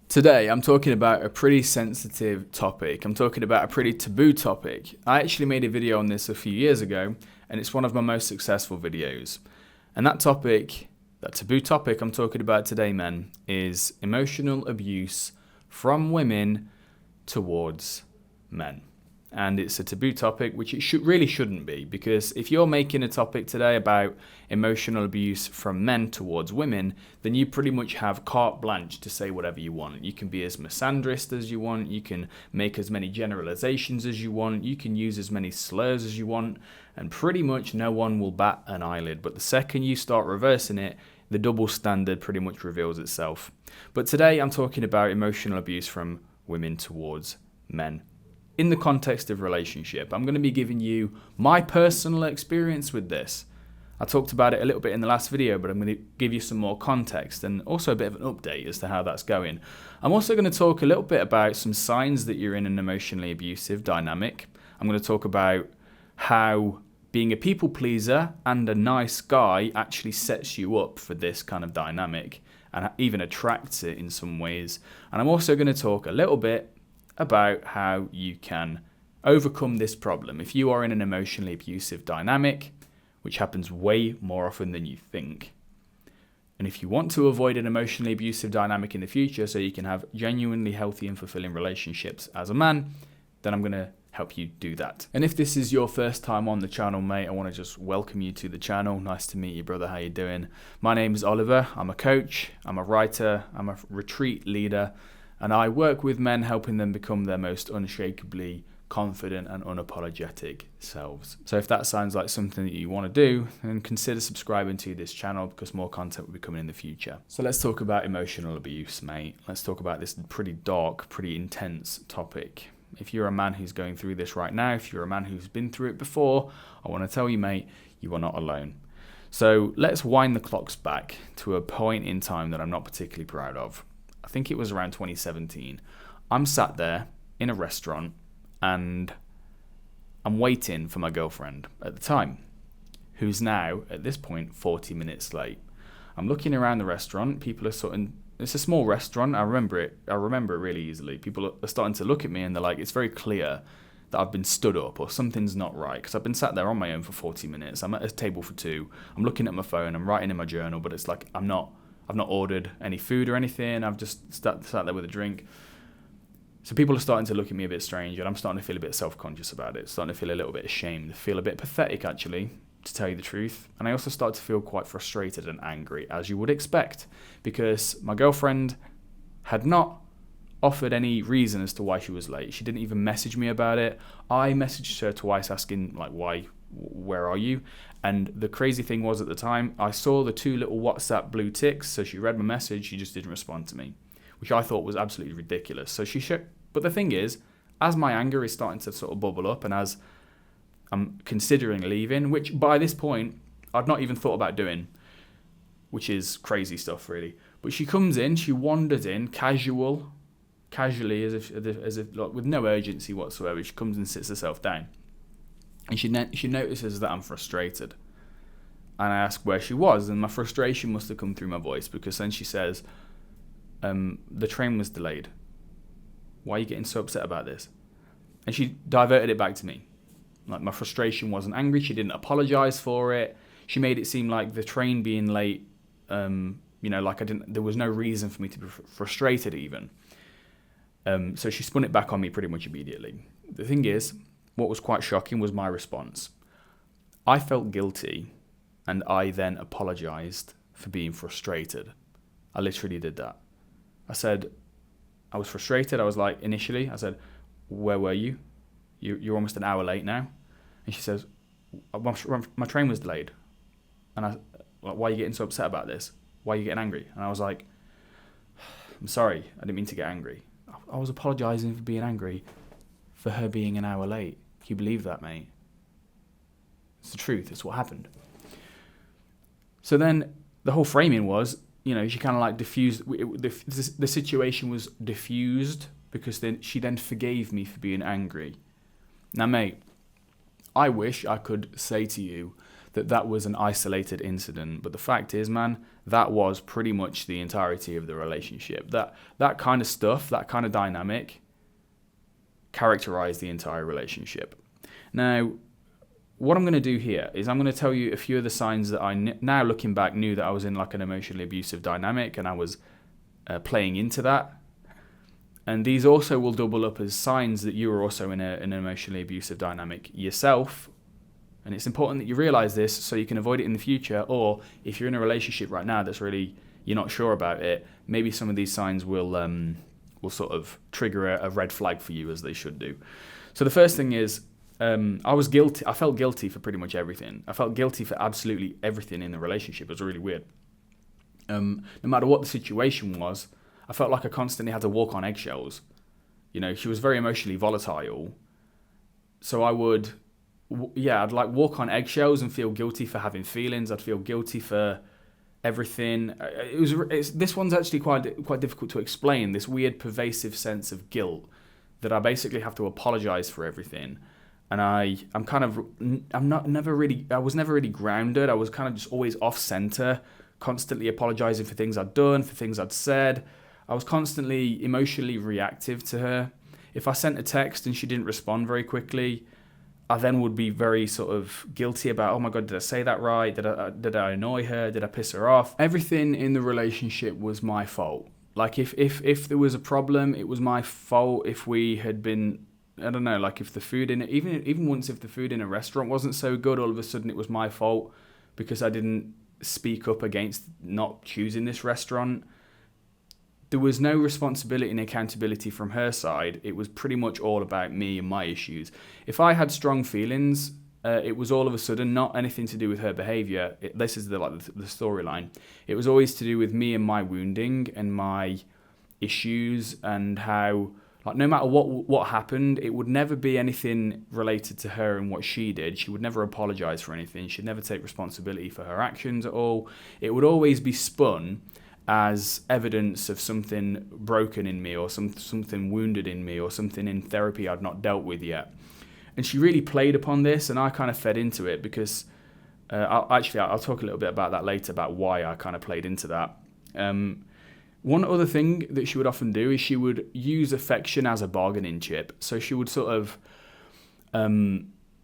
Today, I'm talking about a pretty sensitive topic. I'm talking about a pretty taboo topic. I actually made a video on this a few years ago, and it's one of my most successful videos. And that taboo topic I'm talking about today, men, is emotional abuse from women towards men. And it's a taboo topic, which it really shouldn't be, because if you're making a topic today about emotional abuse from men towards women, then you pretty much have carte blanche to say whatever you want. You can be as misandrist as you want, you can make as many generalizations as you want, you can use as many slurs as you want, and pretty much no one will bat an eyelid. But the second you start reversing it, the double standard pretty much reveals itself. But today I'm talking about emotional abuse from women towards men. In the context of relationship, I'm going to be giving you my personal experience with this. I talked about it a little bit in the last video, but I'm going to give you some more context and also a bit of an update as to how that's going. I'm also going to talk a little bit about some signs that you're in an emotionally abusive dynamic. I'm going to talk about how being a people pleaser and a nice guy actually sets you up for this kind of dynamic and even attracts it in some ways. And I'm also going to talk a little bit about how you can overcome this problem. If you are in an emotionally abusive dynamic, which happens way more often than you think, and if you want to avoid an emotionally abusive dynamic in the future so you can have genuinely healthy and fulfilling relationships as a man, then I'm going to help you do that. And if this is your first time on the channel, mate, I want to just welcome you to the channel. Nice to meet you, brother. How you doing? My name is Oliver. I'm a coach, I'm a writer, I'm a retreat leader, and I work with men, helping them become their most unshakably confident and unapologetic selves. So if that sounds like something that you want to do, then consider subscribing to this channel, because more content will be coming in the future. So let's talk about emotional abuse, mate. Let's talk about this pretty dark, pretty intense topic. If you're a man who's going through this right now, if you're a man who's been through it before, I want to tell you, mate, you are not alone. So let's wind the clocks back to a point in time that I'm not particularly proud of. I think it was around 2017. I'm sat there in a restaurant and I'm waiting for my girlfriend at the time, who's now, at this point, 40 minutes late. I'm looking around the restaurant. People are it's a small restaurant. I remember it really easily. People are starting to look at me and they're like, it's very clear that I've been stood up or something's not right, because I've been sat there on my own for 40 minutes. I'm at a table for two. I'm looking at my phone. I'm writing in my journal, but it's like I've not ordered any food or anything. I've just sat there with a drink. So people are starting to look at me a bit strange, and I'm starting to feel a bit self-conscious about it. Starting to feel a little bit ashamed, feel a bit pathetic, actually, to tell you the truth. And I also start to feel quite frustrated and angry, as you would expect, because my girlfriend had not offered any reason as to why she was late. She didn't even message me about it. I messaged her twice asking, like, where are you? And the crazy thing was, at the time, I saw the two little WhatsApp blue ticks, so she read my message, she just didn't respond to me, which I thought was absolutely ridiculous. So but the thing is, as my anger is starting to sort of bubble up, and as I'm considering leaving, which by this point, I'd not even thought about doing, which is crazy stuff, really. But she comes in, she wanders in, casually, as if like, with no urgency whatsoever. She comes and sits herself down. And she notices that I'm frustrated. And I ask where she was, and my frustration must have come through my voice, because then she says, the train was delayed. Why are you getting so upset about this? And she diverted it back to me. Like, my frustration wasn't angry. She didn't apologize for it. She made it seem like the train being late, like there was no reason for me to be frustrated even. So she spun it back on me pretty much immediately. The thing is, what was quite shocking was my response. I felt guilty, and I then apologized for being frustrated. I literally did that. I said, I was frustrated. I was like, initially, I said, where were you? You're almost an hour late now. And she says, my train was delayed. And I, like, why are you getting so upset about this? Why are you getting angry? And I was like, I'm sorry, I didn't mean to get angry. I was apologizing for being angry for her being an hour late. Can you believe that, mate? It's the truth. It's what happened. So then the whole framing was, she kind of like diffused. The situation was diffused because then she forgave me for being angry. Now, mate, I wish I could say to you that was an isolated incident. But the fact is, man, that was pretty much the entirety of the relationship. That kind of stuff, that kind of dynamic characterized the entire relationship. Now, what I'm going to do here is I'm going to tell you a few of the signs that I now looking back knew that I was in like an emotionally abusive dynamic, and I was playing into that. And these also will double up as signs that you are also in an emotionally abusive dynamic yourself. And it's important that you realize this so you can avoid it in the future. Or if you're in a relationship right now that's really, you're not sure about it, maybe some of these signs will sort of trigger a red flag for you, as they should do. So the first thing is, I was guilty. I felt guilty for pretty much everything. I felt guilty for absolutely everything in the relationship. It was really weird. No matter what the situation was, I felt like I constantly had to walk on eggshells. You know, she was very emotionally volatile. So I'd like walk on eggshells and feel guilty for having feelings. I'd feel guilty for everything. This one's actually quite difficult to explain. This weird pervasive sense of guilt that I basically have to apologize for everything. And I was never really grounded. I was kind of just always off center, constantly apologizing for things I'd done, for things I'd said. I was constantly emotionally reactive to her. If I sent a text and she didn't respond very quickly, I then would be very sort of guilty about, oh my God, did I say that right? Did I annoy her? Did I piss her off? Everything in the relationship was my fault. Like if there was a problem, it was my fault. If we had been, I don't know, like if the food in it, even once if the food in a restaurant wasn't so good, all of a sudden it was my fault because I didn't speak up against not choosing this restaurant. There was no responsibility and accountability from her side. It was pretty much all about me and my issues. If I had strong feelings, it was all of a sudden not anything to do with her behavior. This is the storyline. It was always to do with me and my wounding and my issues, and how, like, no matter what happened, it would never be anything related to her and what she did. She would never apologize for anything. She'd never take responsibility for her actions at all. It would always be spun as evidence of something broken in me, or something wounded in me, or something in therapy I'd not dealt with yet. And she really played upon this, and I kind of fed into it because I'll talk a little bit about that later, about why I kind of played into that. One other thing that she would often do is she would use affection as a bargaining chip. So she would sort of,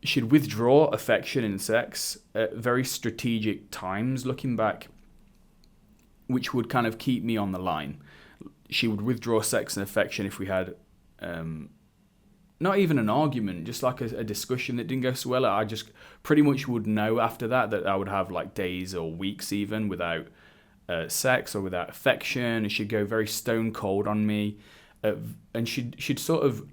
she'd withdraw affection in sex at very strategic times, looking back, which would kind of keep me on the line. She would withdraw sex and affection if we had not even an argument, just like a discussion that didn't go so well. I just pretty much would know after that I would have like days or weeks even without sex or without affection, and she'd go very stone cold on me, and she'd sort of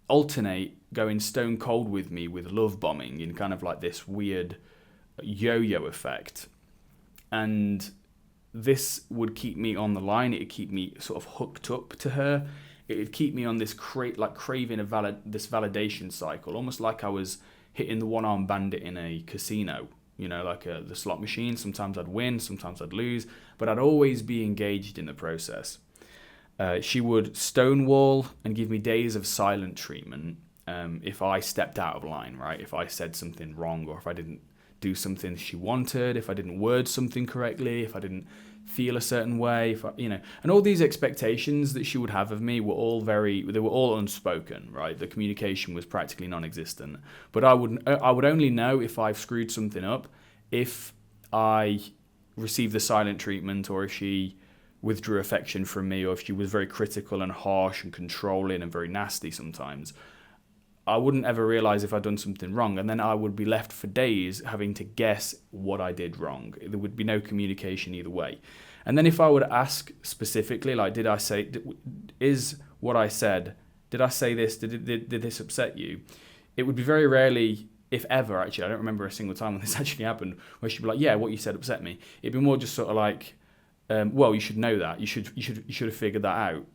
alternate going stone cold with me with love bombing in kind of like this weird yo-yo effect. And this would keep me on the line. It would keep me sort of hooked up to her. It would keep me on this craving this validation cycle, almost like I was hitting the one-armed bandit in a casino. You know, like the slot machine. Sometimes I'd win, sometimes I'd lose, but I'd always be engaged in the process. She would stonewall and give me days of silent treatment if I stepped out of line, right? If I said something wrong, or if I didn't do something she wanted, if I didn't word something correctly, if I didn't feel a certain way, and all these expectations that she would have of me were all unspoken, right? The communication was practically non-existent. But I would only know if I've screwed something up if I received the silent treatment, or if she withdrew affection from me, or if she was very critical and harsh and controlling and very nasty sometimes. I wouldn't ever realize if I'd done something wrong, and then I would be left for days having to guess what I did wrong. There would be no communication either way. And then if I would ask specifically, like, did I say this? Did this upset you? It would be very rarely, if ever, actually, I don't remember a single time when this actually happened, where she'd be like, yeah, what you said upset me. It'd be more just sort of like, well, you should know that. You should have figured that out.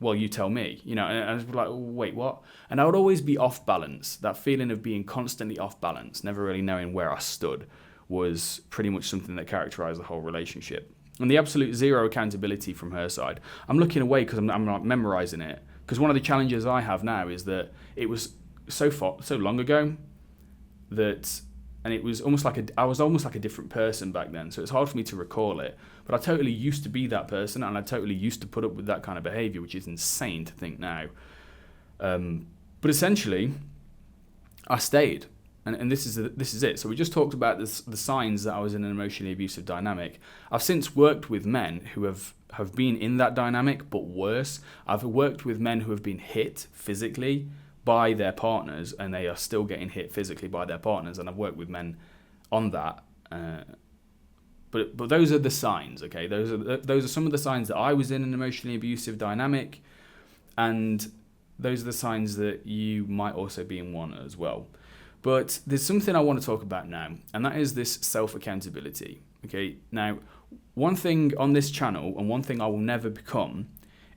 Well, you tell me, and I was like, wait, what? And I would always be off balance. That feeling of being constantly off balance, never really knowing where I stood, was pretty much something that characterized the whole relationship. And the absolute zero accountability from her side. I'm looking away because I'm not memorizing it. Because one of the challenges I have now is that it was so long ago that and it was almost like I was almost like a different person back then. So it's hard for me to recall it. But I totally used to be that person, and I totally used to put up with that kind of behavior, which is insane to think now. But essentially, I stayed. And this is it. So we just talked about the signs that I was in an emotionally abusive dynamic. I've since worked with men who have been in that dynamic, but worse. I've worked with men who have been hit physically by their partners, and they are still getting hit physically by their partners. And I've worked with men on that. But those are the signs, okay? Those are some of the signs that I was in an emotionally abusive dynamic, and those are the signs that you might also be in one as well. But there's something I want to talk about now, and that is this self-accountability. Okay, now, one thing on this channel, and one thing I will never become,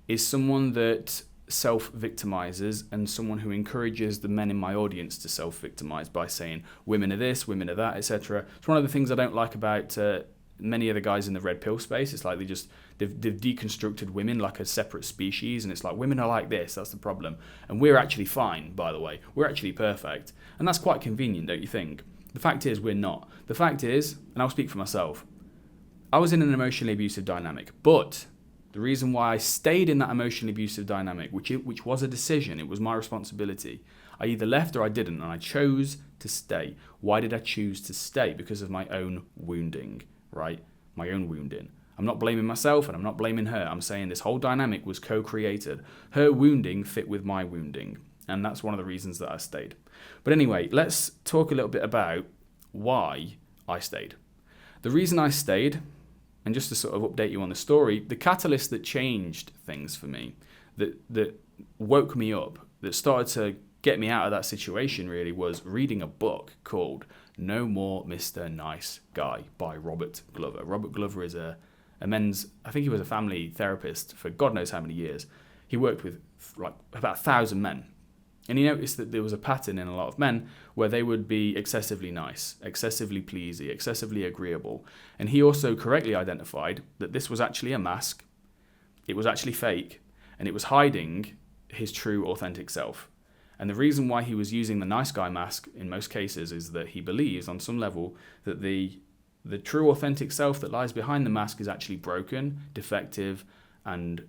is someone that self-victimizes and someone who encourages the men in my audience to self-victimize by saying women are this, women are that, etc. It's one of the things I don't like about many of the guys in the red pill space. It's like they've deconstructed women like a separate species, and it's like women are like this, that's the problem, and we're actually fine, by the way, we're actually perfect. And that's quite convenient, don't you think? The fact is, we're not. The fact is, and I'll speak for myself, I was in an emotionally abusive dynamic, but the reason why I stayed in that emotionally abusive dynamic, which was a decision, it was my responsibility. I either left or I didn't, and I chose to stay. Why did I choose to stay? Because of my own wounding, right? My own wounding. I'm not blaming myself, and I'm not blaming her. I'm saying this whole dynamic was co-created. Her wounding fit with my wounding, and that's one of the reasons that I stayed. But anyway, let's talk a little bit about why I stayed. The reason I stayed, and just to sort of update you on the story, the catalyst that changed things for me, that woke me up, that started to get me out of that situation really, was reading a book called No More Mr. Nice Guy by Robert Glover. Robert Glover is a men's, I think he was a family therapist for God knows how many years. He worked with like about 1,000 men. And he noticed that there was a pattern in a lot of men where they would be excessively nice, excessively pleasy, excessively agreeable. And he also correctly identified that this was actually a mask, it was actually fake, and it was hiding his true, authentic self. And the reason why he was using the nice guy mask in most cases is that he believes on some level that the true, authentic self that lies behind the mask is actually broken, defective, and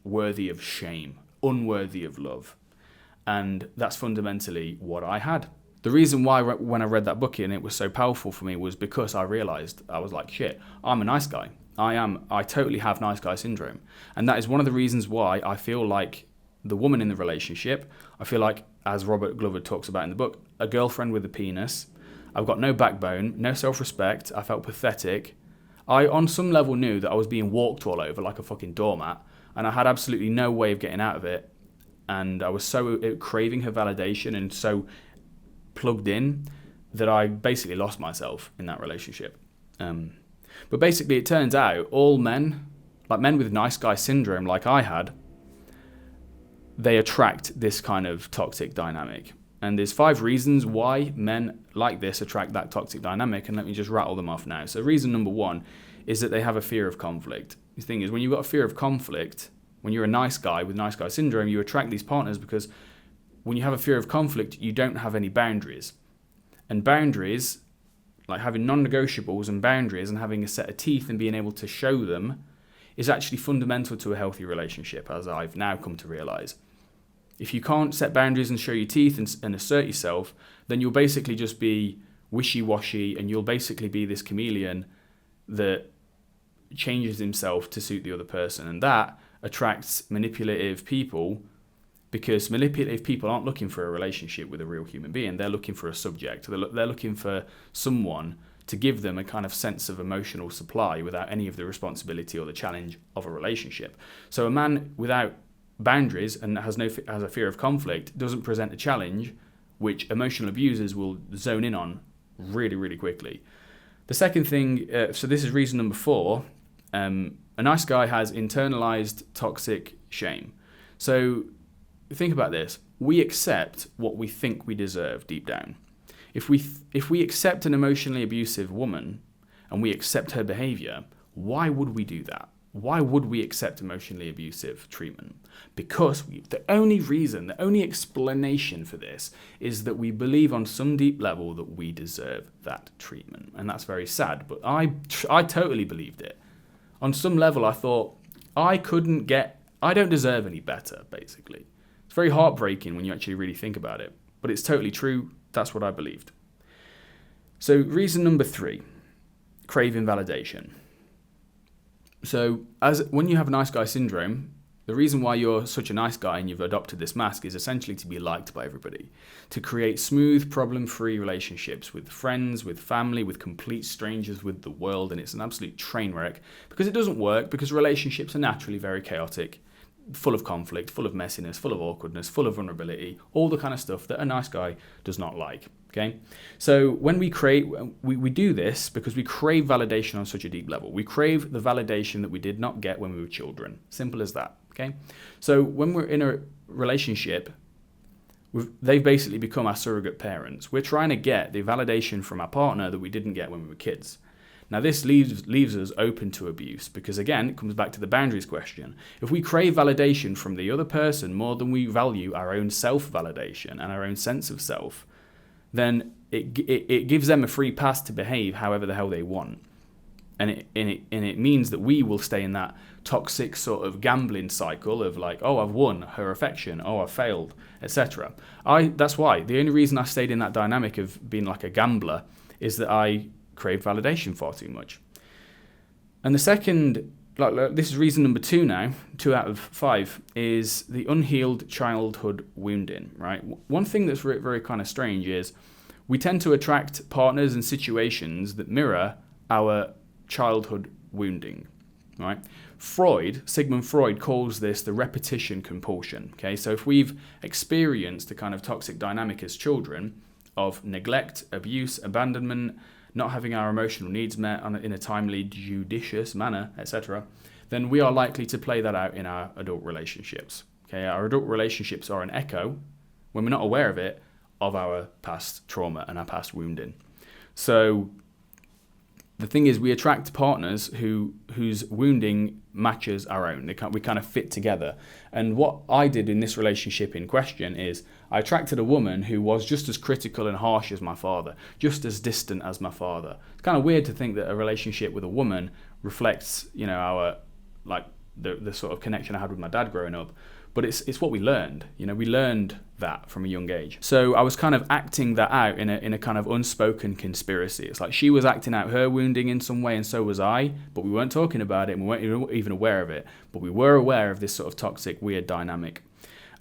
worthy of shame, unworthy of love. And that's fundamentally what I had. The reason why when I read that book and it was so powerful for me was because I realized, I was like, shit, I'm a nice guy. I totally have nice guy syndrome. And that is one of the reasons why I feel like the woman in the relationship, I feel like, as Robert Glover talks about in the book, a girlfriend with a penis. I've got no backbone, no self-respect. I felt pathetic. I, on some level, knew that I was being walked all over like a fucking doormat, and I had absolutely no way of getting out of it. And I was so craving her validation and so plugged in that I basically lost myself in that relationship. But basically, it turns out all men, like men with nice guy syndrome like I had, they attract this kind of toxic dynamic. And there's 5 reasons why men like this attract that toxic dynamic, and let me just rattle them off now. So reason number 1 is that they have a fear of conflict. The thing is, when you've got a fear of conflict, when you're a nice guy with nice guy syndrome, you attract these partners because when you have a fear of conflict, you don't have any boundaries. And boundaries, like having non-negotiables and boundaries and having a set of teeth and being able to show them, is actually fundamental to a healthy relationship, as I've now come to realize. If you can't set boundaries and show your teeth and assert yourself, then you'll basically just be wishy-washy, and you'll basically be this chameleon that changes himself to suit the other person. And that attracts manipulative people, because manipulative people aren't looking for a relationship with a real human being. They're looking for a subject. They're looking for someone to give them a kind of sense of emotional supply without any of the responsibility or the challenge of a relationship. So a man without boundaries and has a fear of conflict doesn't present a challenge, which emotional abusers will zone in on really, really quickly. The second thing, so this is reason number 4, a nice guy has internalized toxic shame. So think about this. We accept what we think we deserve deep down. If we accept an emotionally abusive woman and we accept her behavior, why would we do that? why would we accept emotionally abusive treatment? Because the only explanation for this is that we believe on some deep level that we deserve that treatment. And that's very sad, but I totally believed it. On some level, I thought, I don't deserve any better, basically. It's very heartbreaking when you actually really think about it, but it's totally true. That's what I believed. So reason number 3, craving validation. So when you have nice guy syndrome, the reason why you're such a nice guy and you've adopted this mask is essentially to be liked by everybody, to create smooth, problem-free relationships with friends, with family, with complete strangers, with the world, and it's an absolute train wreck because it doesn't work, because relationships are naturally very chaotic, full of conflict, full of messiness, full of awkwardness, full of vulnerability, all the kind of stuff that a nice guy does not like. Okay, so when we do this because we crave validation on such a deep level. We crave the validation that we did not get when we were children. Simple as that. Okay, so when we're in a relationship, they've basically become our surrogate parents. We're trying to get the validation from our partner that we didn't get when we were kids. Now this leaves us open to abuse because, again, it comes back to the boundaries question. If we crave validation from the other person more than we value our own self-validation and our own sense of self, then it gives them a free pass to behave however the hell they want. And it means that we will stay in that toxic sort of gambling cycle of like, oh, I've won her affection, oh, I've failed, etc. That's why the only reason I stayed in that dynamic of being like a gambler is that I crave validation far too much. And the second, this is reason number 2 now, 2 out of 5, is the unhealed childhood wounding, right? One thing that's very, very kind of strange is we tend to attract partners and situations that mirror our childhood wounding, right? Sigmund Freud calls this the repetition compulsion, okay? So if we've experienced the kind of toxic dynamic as children of neglect, abuse, abandonment, not having our emotional needs met in a timely, judicious manner, etc., then we are likely to play that out in our adult relationships. Okay, our adult relationships are an echo, when we're not aware of it, of our past trauma and our past wounding. So the thing is, we attract partners whose wounding matches our own. We kind of fit together. And what I did in this relationship in question is I attracted a woman who was just as critical and harsh as my father, just as distant as my father. It's kind of weird to think that a relationship with a woman reflects, our the sort of connection I had with my dad growing up. But it's what we learned. We learned that from a young age. So I was kind of acting that out in a kind of unspoken conspiracy. It's like she was acting out her wounding in some way, and so was I. But we weren't talking about it, and we weren't even aware of it. But we were aware of this sort of toxic, weird dynamic.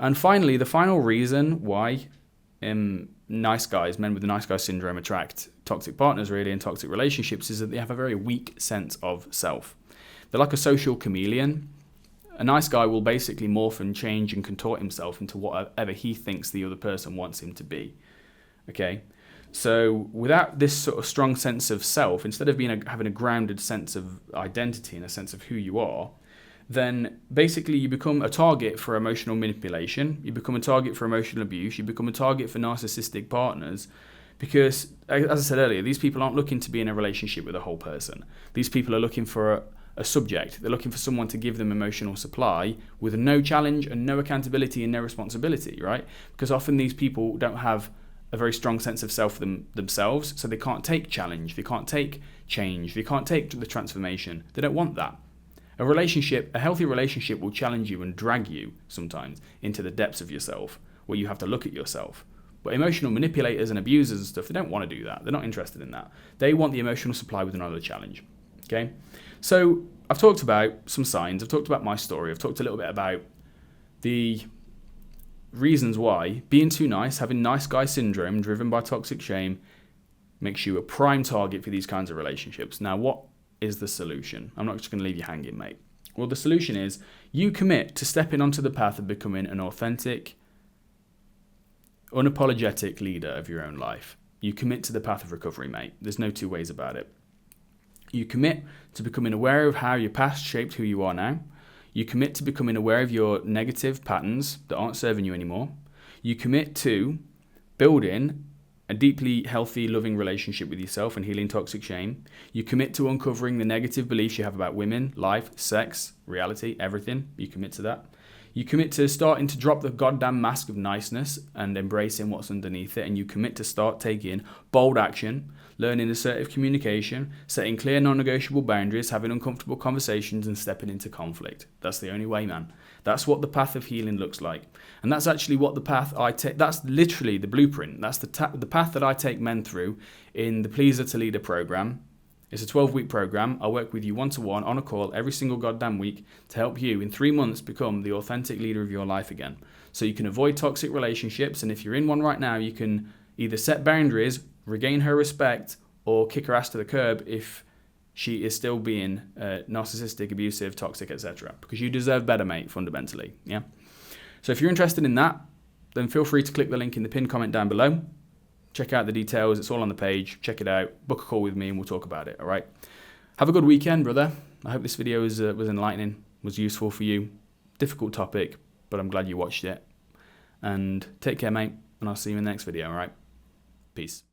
And finally, the final reason why nice guys, men with the nice guy syndrome, attract toxic partners really in toxic relationships is that they have a very weak sense of self. They're like a social chameleon. A nice guy will basically morph and change and contort himself into whatever he thinks the other person wants him to be. Okay? So without this sort of strong sense of self, instead of having a grounded sense of identity and a sense of who you are, then basically you become a target for emotional manipulation, you become a target for emotional abuse, you become a target for narcissistic partners, because, as I said earlier, these people aren't looking to be in a relationship with a whole person. These people are looking for a subject. They're looking for someone to give them emotional supply with no challenge and no accountability and no responsibility, right? Because often these people don't have a very strong sense of self themselves, so they can't take challenge, they can't take change, they can't take the transformation. They don't want that. A healthy relationship will challenge you and drag you sometimes into the depths of yourself, where you have to look at yourself. But emotional manipulators and abusers and stuff, they don't want to do that. They're not interested in that. They want the emotional supply with another challenge. Okay? So I've talked about some signs, I've talked about my story, I've talked a little bit about the reasons why being too nice, having nice guy syndrome driven by toxic shame, makes you a prime target for these kinds of relationships. Now, what is the solution? I'm not just going to leave you hanging, mate. Well, the solution is you commit to stepping onto the path of becoming an authentic, unapologetic leader of your own life. You commit to the path of recovery, mate. There's no two ways about it. You commit to becoming aware of how your past shaped who you are now. You commit to becoming aware of your negative patterns that aren't serving you anymore. You commit to building a deeply healthy, loving relationship with yourself and healing toxic shame. You commit to uncovering the negative beliefs you have about women, life, sex, reality, everything. You commit to that. You commit to starting to drop the goddamn mask of niceness and embracing what's underneath it. And you commit to start taking bold action, learning assertive communication, setting clear non-negotiable boundaries, having uncomfortable conversations, and stepping into conflict. That's the only way, man. That's what the path of healing looks like. And that's actually what the path I take, that's literally the blueprint. That's the path that I take men through in the Pleaser to Leader program. It's a 12-week program. I work with you one-to-one on a call every single goddamn week to help you in 3 months become the authentic leader of your life again. So you can avoid toxic relationships, and if you're in one right now, you can either set boundaries, regain her respect, or kick her ass to the curb if she is still being narcissistic, abusive, toxic, etc. Because you deserve better, mate, fundamentally. Yeah. So if you're interested in that, then feel free to click the link in the pinned comment down below. Check out the details. It's all on the page. Check it out. Book a call with me and we'll talk about it. All right. Have a good weekend, brother. I hope this video was enlightening, was useful for you. Difficult topic, but I'm glad you watched it. And take care, mate. And I'll see you in the next video. All right. Peace.